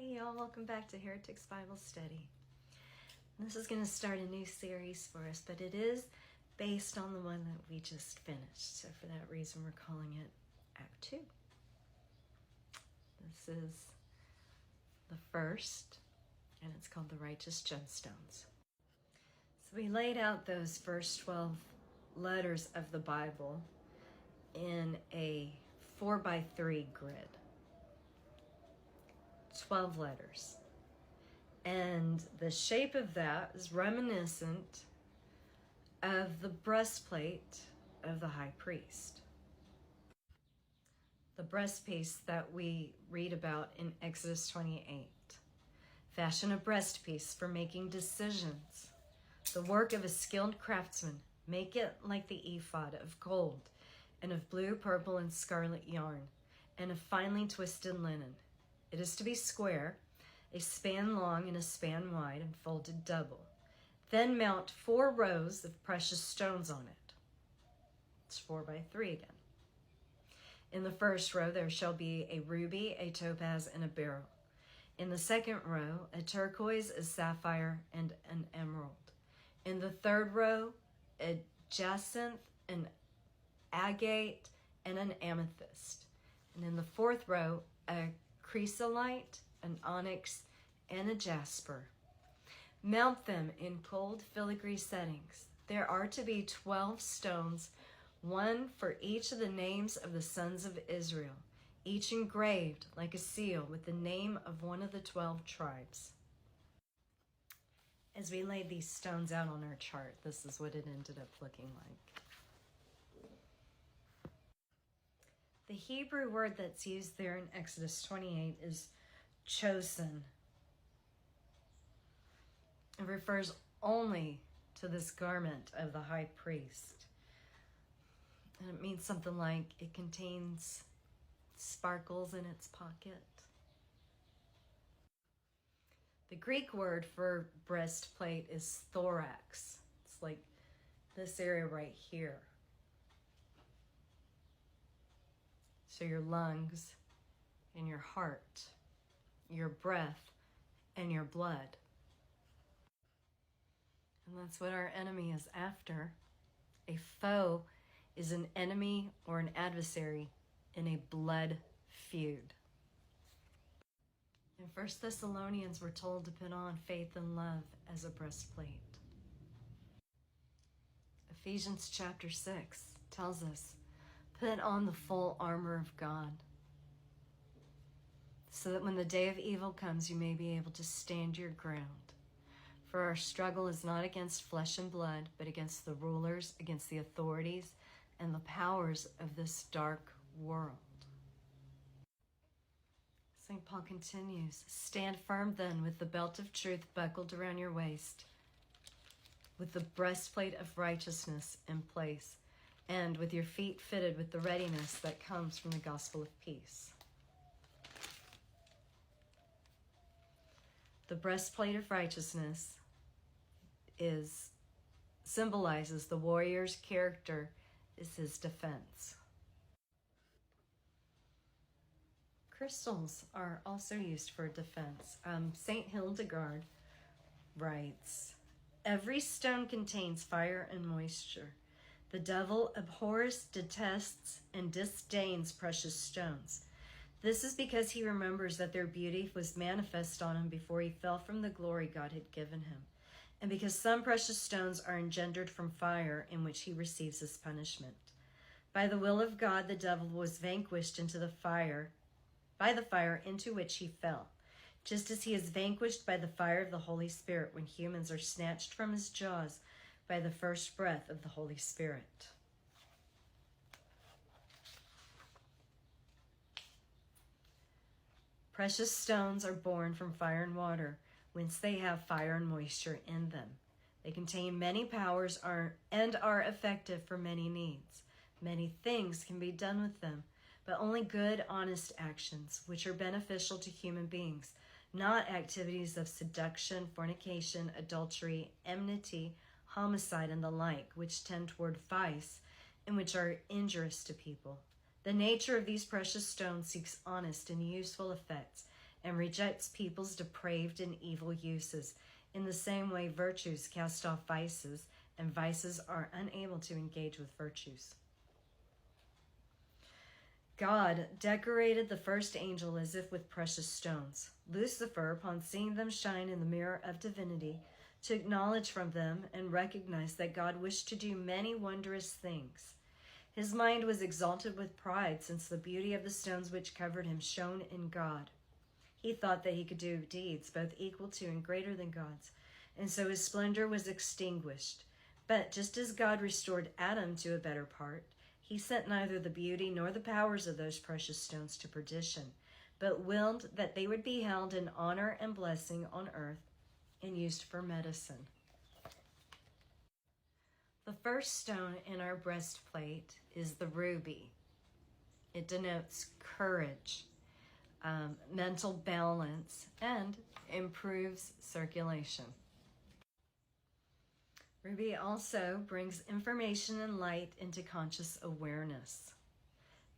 Hey y'all, welcome back to Heretics Bible Study. This is going to start a new series for us, but it is based on the one that we just finished. So for that reason, we're calling it Act 2. This is the first, and it's called the Righteous Gemstones. So we laid out those first 12 letters of the Bible in a 4x3 grid. 12 letters. And the shape of that is reminiscent of the breastplate of the high priest. The breastpiece that we read about in Exodus 28. Fashion a breastpiece for making decisions. The work of a skilled craftsman. Make it like the ephod of gold and of blue, purple, and scarlet yarn and of finely twisted linen. It is to be square, a span long and a span wide, and folded double. Then mount 4 rows of precious stones on it. It's 4x3 again. In the first row there shall be a ruby, a topaz, and a beryl. In the second row, a turquoise, a sapphire, and an emerald. In the third row, a jacinth, an agate, and an amethyst. And in the fourth row, a chrysolite, an onyx, and a jasper. Mount them in cold filigree settings. There are to be 12 stones, one for each of the names of the sons of Israel, each engraved like a seal with the name of one of the 12 tribes. As we laid these stones out on our chart, this is what it ended up looking like. The Hebrew word that's used there in Exodus 28 is chosen. It refers only to this garment of the high priest. And it means something like it contains sparkles in its pocket. The Greek word for breastplate is thorax. It's like this area right here. So your lungs and your heart, your breath and your blood. And that's what our enemy is after. A foe is an enemy or an adversary in a blood feud. In 1 Thessalonians, we're told to put on faith and love as a breastplate. Ephesians chapter 6 tells us, put on the full armor of God, so that when the day of evil comes, you may be able to stand your ground. For our struggle is not against flesh and blood, but against the rulers, against the authorities, and the powers of this dark world. St. Paul continues, stand firm then with the belt of truth buckled around your waist, with the breastplate of righteousness in place, and with your feet fitted with the readiness that comes from the gospel of peace. The breastplate of righteousness symbolizes the warrior's character is his defense. Crystals are also used for defense. St. Hildegard writes, every stone contains fire and moisture. The devil abhors, detests, and disdains precious stones. This is because he remembers that their beauty was manifest on him before he fell from the glory God had given him, and because some precious stones are engendered from fire in which he receives his punishment. By the will of God, the devil was vanquished by the fire into which he fell, just as he is vanquished by the fire of the Holy Spirit when humans are snatched from his jaws by the first breath of the Holy Spirit. Precious stones are born from fire and water, whence they have fire and moisture in them. They contain many powers and are effective for many needs. Many things can be done with them, but only good, honest actions, which are beneficial to human beings, not activities of seduction, fornication, adultery, enmity, homicide, and the like, which tend toward vice and which are injurious to people. The nature of these precious stones seeks honest and useful effects and rejects people's depraved and evil uses. In the same way, virtues cast off vices, and vices are unable to engage with virtues. God decorated the first angel as if with precious stones. Lucifer, upon seeing them shine in the mirror of divinity, took knowledge from them and recognized that God wished to do many wondrous things. His mind was exalted with pride, since the beauty of the stones which covered him shone in God. He thought that he could do deeds both equal to and greater than God's, and so his splendor was extinguished. But just as God restored Adam to a better part, he sent neither the beauty nor the powers of those precious stones to perdition, but willed that they would be held in honor and blessing on earth and used for medicine. The first stone in our breastplate is the ruby. It denotes courage, mental balance, and improves circulation. Ruby also brings information and light into conscious awareness,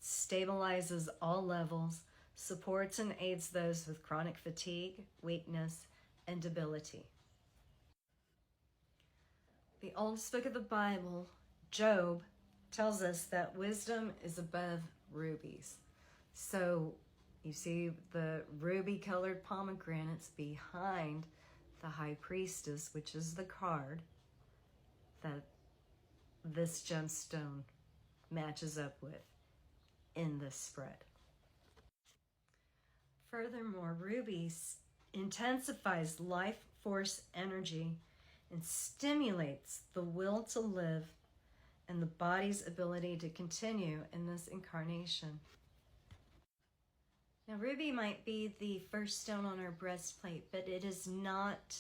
stabilizes all levels, supports and aids those with chronic fatigue, weakness, and debility. The oldest book of the Bible, Job, tells us that wisdom is above rubies. So you see the ruby-colored pomegranates behind the high priestess, which is the card that this gemstone matches up with in this spread. Furthermore, rubies intensifies life force energy and stimulates the will to live and the body's ability to continue in this incarnation. Now, ruby might be the first stone on our breastplate, but it is not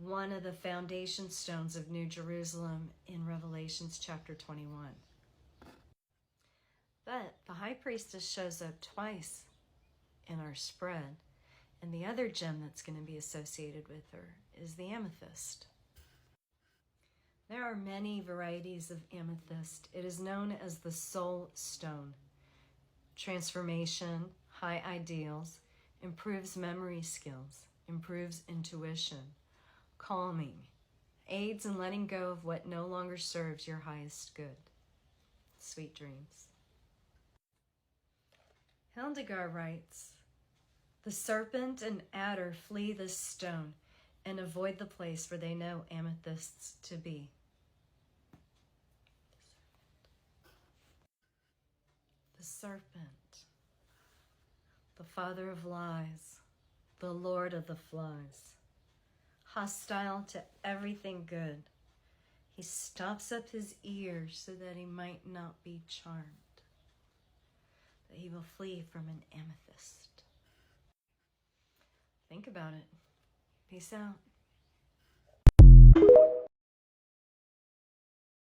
one of the foundation stones of New Jerusalem in Revelations chapter 21. But the high priestess shows up twice in our spread, and the other gem that's going to be associated with her is the amethyst. There are many varieties of amethyst. It is known as the soul stone. Transformation, high ideals, improves memory skills, improves intuition, calming, aids in letting go of what no longer serves your highest good. Sweet dreams. Hildegard writes, "The serpent and adder flee this stone and avoid the place where they know amethysts to be." The serpent, the father of lies, the lord of the flies, hostile to everything good. He stops up his ears so that he might not be charmed, that he will flee from an amethyst. Think about it. Peace out.